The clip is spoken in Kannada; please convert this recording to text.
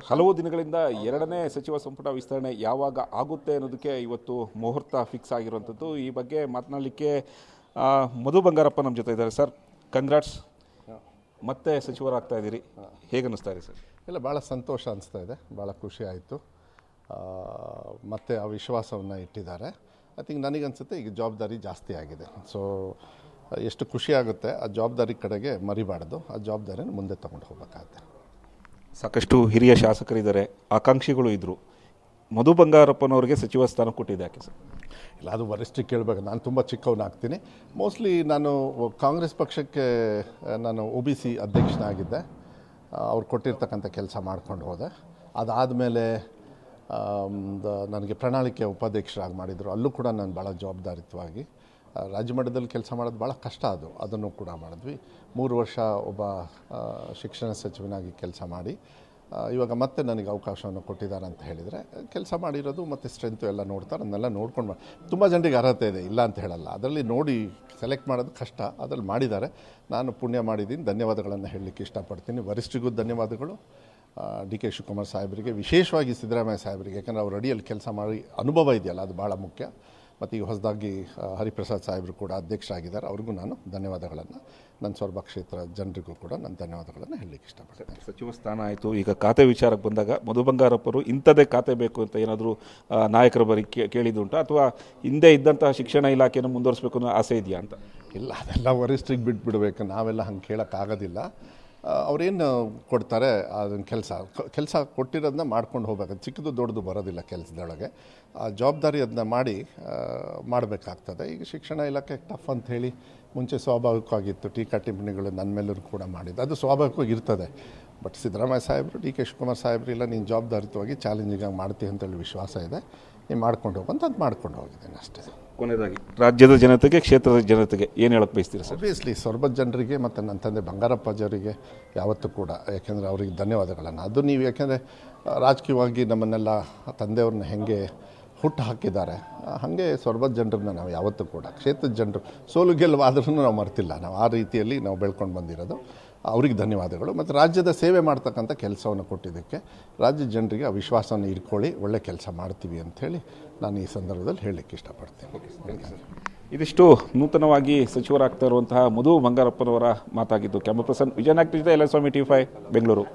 ಹಲವು ದಿನಗಳಿಂದ ಎರಡನೇ ಸಚಿವ ಸಂಪುಟ ವಿಸ್ತರಣೆ ಯಾವಾಗ ಆಗುತ್ತೆ ಅನ್ನೋದಕ್ಕೆ ಇವತ್ತು ಮುಹೂರ್ತ ಫಿಕ್ಸ್ ಆಗಿರುವಂಥದ್ದು. ಈ ಬಗ್ಗೆ ಮಾತನಾಡಲಿಕ್ಕೆ ಮಧು ಬಂಗಾರಪ್ಪ ನಮ್ಮ ಜೊತೆ ಇದ್ದಾರೆ. ಸರ್, ಕಂಗ್ರಾಟ್ಸ್, ಮತ್ತೆ ಸಚಿವರಾಗ್ತಾ ಇದ್ದೀರಿ, ಹೇಗೆ ಅನ್ನಿಸ್ತಾ ಇದೆ ಸರ್? ಇಲ್ಲ, ಭಾಳ ಸಂತೋಷ ಅನಿಸ್ತಾ ಇದೆ, ಭಾಳ ಖುಷಿ ಆಯಿತು. ಮತ್ತು ಆ ವಿಶ್ವಾಸವನ್ನು ಇಟ್ಟಿದ್ದಾರೆ. ಐ ಥಿಂಕ್ ನನಗನ್ಸುತ್ತೆ ಈಗ ಜವಾಬ್ದಾರಿ ಜಾಸ್ತಿ ಆಗಿದೆ. ಸೊ ಎಷ್ಟು ಖುಷಿ ಆಗುತ್ತೆ, ಆ ಜವಾಬ್ದಾರಿ ಕಡೆಗೆ ಮರಿಬಾರ್ದು, ಆ ಜವಾಬ್ದಾರಿನ ಮುಂದೆ ತೊಗೊಂಡು ಹೋಗ್ಬೇಕಾಗತ್ತೆ. ಸಾಕಷ್ಟು ಹಿರಿಯ ಶಾಸಕರಿದ್ದಾರೆ, ಆಕಾಂಕ್ಷಿಗಳು ಇದ್ದರು. ಮಧು ಬಂಗಾರಪ್ಪನವ್ರಿಗೆ ಸಚಿವ ಸ್ಥಾನ ಕೊಟ್ಟಿದೆ ಯಾಕೆ ಸರ್? ಇಲ್ಲ, ಅದು ವರಿಷ್ಠರಿಗೆ ಕೇಳಬೇಕು. ನಾನು ತುಂಬ ಚಿಕ್ಕವನಾಗ್ತೀನಿ. ಮೋಸ್ಟ್ಲಿ ನಾನು ಕಾಂಗ್ರೆಸ್ ಪಕ್ಷಕ್ಕೆ ನಾನು OBC ಅಧ್ಯಕ್ಷನಾಗಿದ್ದೆ. ಅವ್ರು ಕೊಟ್ಟಿರ್ತಕ್ಕಂಥ ಕೆಲಸ ಮಾಡ್ಕೊಂಡು ಹೋದೆ. ಅದಾದಮೇಲೆ ನನಗೆ ಪ್ರಣಾಳಿಕೆ ಉಪಾಧ್ಯಕ್ಷರಾಗಿ ಮಾಡಿದರು. ಅಲ್ಲೂ ಕೂಡ ನಾನು ಭಾಳ ಜವಾಬ್ದಾರಿತ್ವವಾಗಿ ರಾಜ್ಯ ಮಟ್ಟದಲ್ಲಿ ಕೆಲಸ ಮಾಡೋದು ಭಾಳ ಕಷ್ಟ, ಅದನ್ನು ಕೂಡ ಮಾಡಿದ್ವಿ. 3 ವರ್ಷ ಒಬ್ಬ ಶಿಕ್ಷಣ ಸಚಿವನಾಗಿ ಕೆಲಸ ಮಾಡಿ ಇವಾಗ ಮತ್ತೆ ನನಗೆ ಅವಕಾಶವನ್ನು ಕೊಟ್ಟಿದ್ದಾರೆ ಅಂತ ಹೇಳಿದರೆ, ಕೆಲಸ ಮಾಡಿರೋದು ಮತ್ತು ಸ್ಟ್ರೆಂತು ಎಲ್ಲ ನೋಡ್ತಾರೆ. ಅದನ್ನೆಲ್ಲ ನೋಡ್ಕೊಂಡು ತುಂಬ ಜನರಿಗೆ ಅರ್ಹತೆ ಇದೆ, ಇಲ್ಲ ಅಂತ ಹೇಳಲ್ಲ. ಅದರಲ್ಲಿ ನೋಡಿ ಸೆಲೆಕ್ಟ್ ಮಾಡೋದು ಕಷ್ಟ, ಅದರಲ್ಲಿ ಮಾಡಿದ್ದಾರೆ. ನಾನು ಪುಣ್ಯ ಮಾಡಿದ್ದೀನಿ, ಧನ್ಯವಾದಗಳನ್ನು ಹೇಳಲಿಕ್ಕೆ ಇಷ್ಟಪಡ್ತೀನಿ. ವರಿಷ್ಠರಿಗೂ ಧನ್ಯವಾದಗಳು, DK ಶಿವಕುಮಾರ್ ಸಾಹೇಬರಿಗೆ, ವಿಶೇಷವಾಗಿ ಸಿದ್ದರಾಮಯ್ಯ ಸಾಹೇಬರಿಗೆ, ಯಾಕಂದರೆ ಅವ್ರ ಅಡಿಯಲ್ಲಿ ಕೆಲಸ ಮಾಡಿ ಅನುಭವ ಇದೆಯಲ್ಲ, ಅದು ಭಾಳ ಮುಖ್ಯ. ಮತ್ತು ಈಗ ಹೊಸದಾಗಿ ಹರಿಪ್ರಸಾದ್ ಸಾಹೇಬರು ಕೂಡ ಅಧ್ಯಕ್ಷರಾಗಿದ್ದಾರೆ, ಅವ್ರಿಗೂ ನಾನು ಧನ್ಯವಾದಗಳನ್ನು, ನನ್ನ ಸೊರಬ ಕ್ಷೇತ್ರ ಜನರಿಗೂ ಕೂಡ ನಾನು ಧನ್ಯವಾದಗಳನ್ನು ಹೇಳಲಿಕ್ಕೆ ಇಷ್ಟಪಡ್ತೇನೆ. ಸಚಿವ ಸ್ಥಾನ ಆಯಿತು, ಈಗ ಖಾತೆ ವಿಚಾರಕ್ಕೆ ಬಂದಾಗ ಮಧು ಬಂಗಾರಪ್ಪರು ಇಂಥದ್ದೇ ಖಾತೆ ಬೇಕು ಅಂತ ಏನಾದರೂ ನಾಯಕರ ಬರೀ ಕೇಳಿದುಂಟು, ಅಥವಾ ಹಿಂದೆ ಇದ್ದಂತಹ ಶಿಕ್ಷಣ ಇಲಾಖೆಯನ್ನು ಮುಂದುವರಿಸಬೇಕು ಅನ್ನೋ ಆಸೆ ಇದೆಯಾ ಅಂತ? ಇಲ್ಲ, ಅದೆಲ್ಲ ವರಿಷ್ಠರಿಗೆ ಬಿಟ್ಬಿಡ್ಬೇಕು, ನಾವೆಲ್ಲ ಹಂಗೆ ಕೇಳೋಕ್ಕಾಗೋದಿಲ್ಲ. ಅವ್ರೇನು ಕೊಡ್ತಾರೆ ಅದನ್ನು ಕೆಲಸ ಕೊಟ್ಟಿರೋದನ್ನ ಮಾಡ್ಕೊಂಡು ಹೋಗ್ಬೇಕು. ಚಿಕ್ಕದು ದೊಡ್ಡದು ಬರೋದಿಲ್ಲ ಕೆಲಸದೊಳಗೆ. ಆ ಜವಾಬ್ದಾರಿ ಅದನ್ನ ಮಾಡಬೇಕಾಗ್ತದೆ. ಈಗ ಶಿಕ್ಷಣ ಇಲಾಖೆ ಟಫ್ ಅಂತ ಹೇಳಿ ಮುಂಚೆ ಸ್ವಾಭಾವಿಕವಾಗಿತ್ತು, ಟೀಕಾ ಟಿಪ್ಪಣಿಗಳು ನನ್ನ ಮೇಲೂ ಕೂಡ ಮಾಡಿದ್ದು, ಅದು ಸ್ವಾಭಾವಿಕವಾಗಿ ಇರ್ತದೆ. ಬಟ್ ಸಿದ್ದರಾಮಯ್ಯ ಸಾಹೇಬರು, DK ಶಿವಕುಮಾರ್ ಸಾಹೇಬರು, ಇಲ್ಲ ನೀನು ಜವಾಬ್ದಾರಿತವಾಗಿ ಚಾಲೆಂಜಿಂಗಾಗಿ ಮಾಡ್ತೀವಿ ಅಂತೇಳಿ ವಿಶ್ವಾಸ ಇದೆ. ನೀವು ಮಾಡ್ಕೊಂಡು ಹೋಗುವಂತ ಅದು ಮಾಡ್ಕೊಂಡು ಹೋಗಿದ್ದೇನೆ ಅಷ್ಟೇ. ಕೊನೆಯದಾಗಿ ರಾಜ್ಯದ ಜನತೆಗೆ, ಕ್ಷೇತ್ರದ ಜನತೆಗೆ ಏನು ಹೇಳಕ್ಕೆ ಬಯಸ್ತೀರಾ ಸರ್? ಒಬ್ವಿಯಸ್ಲಿ ಸೊರಬದ ಜನರಿಗೆ ಮತ್ತು ನನ್ನ ತಂದೆ ಬಂಗಾರಪ್ಪಾಜಿಯವರಿಗೆ ಯಾವತ್ತೂ ಕೂಡ, ಯಾಕೆಂದರೆ ಅವರಿಗೆ ಧನ್ಯವಾದಗಳನ್ನು. ಅದು ನೀವು ಯಾಕೆಂದರೆ ರಾಜಕೀಯವಾಗಿ ನಮ್ಮನ್ನೆಲ್ಲ ತಂದೆಯವ್ರನ್ನ ಹೆಂಗೆ ಹುಟ್ಟು ಹಾಕಿದ್ದಾರೆ, ಹಾಗೆ ಸೊರಬದ ಜನರನ್ನ ನಾವು ಯಾವತ್ತೂ ಕೂಡ, ಕ್ಷೇತ್ರದ ಜನರು ಸೋಲು ಗೆಲ್ಲುವಾದ್ರೂ ನಾವು ಮರ್ತಿಲ್ಲ. ನಾವು ಆ ರೀತಿಯಲ್ಲಿ ನಾವು ಬೆಳ್ಕೊಂಡು ಬಂದಿರೋದು. ಅವ್ರಿಗೆ ಧನ್ಯವಾದಗಳು. ಮತ್ತು ರಾಜ್ಯದ ಸೇವೆ ಮಾಡ್ತಕ್ಕಂಥ ಕೆಲಸವನ್ನು ಕೊಟ್ಟಿದ್ದಕ್ಕೆ ರಾಜ್ಯದ ಜನರಿಗೆ ಆ ವಿಶ್ವಾಸವನ್ನು ಇಟ್ಕೊಳ್ಳಿ, ಒಳ್ಳೆ ಕೆಲಸ ಮಾಡ್ತೀವಿ ಅಂಥೇಳಿ ನಾನು ಈ ಸಂದರ್ಭದಲ್ಲಿ ಹೇಳಲಿಕ್ಕೆ ಇಷ್ಟಪಡ್ತೀನಿ. ಇದಿಷ್ಟು ನೂತನವಾಗಿ ಸಚಿವರಾಗ್ತಾ ಇರುವಂತಹ ಮಧು ಬಂಗಾರಪ್ಪನವರ ಮಾತಾಗಿದ್ದು. ಕ್ಯಾಮರಾ ಪರ್ಸನ್ ವಿಜಯನಾಗ್ ಜೊತೆ LS ಸ್ವಾಮಿ, TV5 ಬೆಂಗಳೂರು.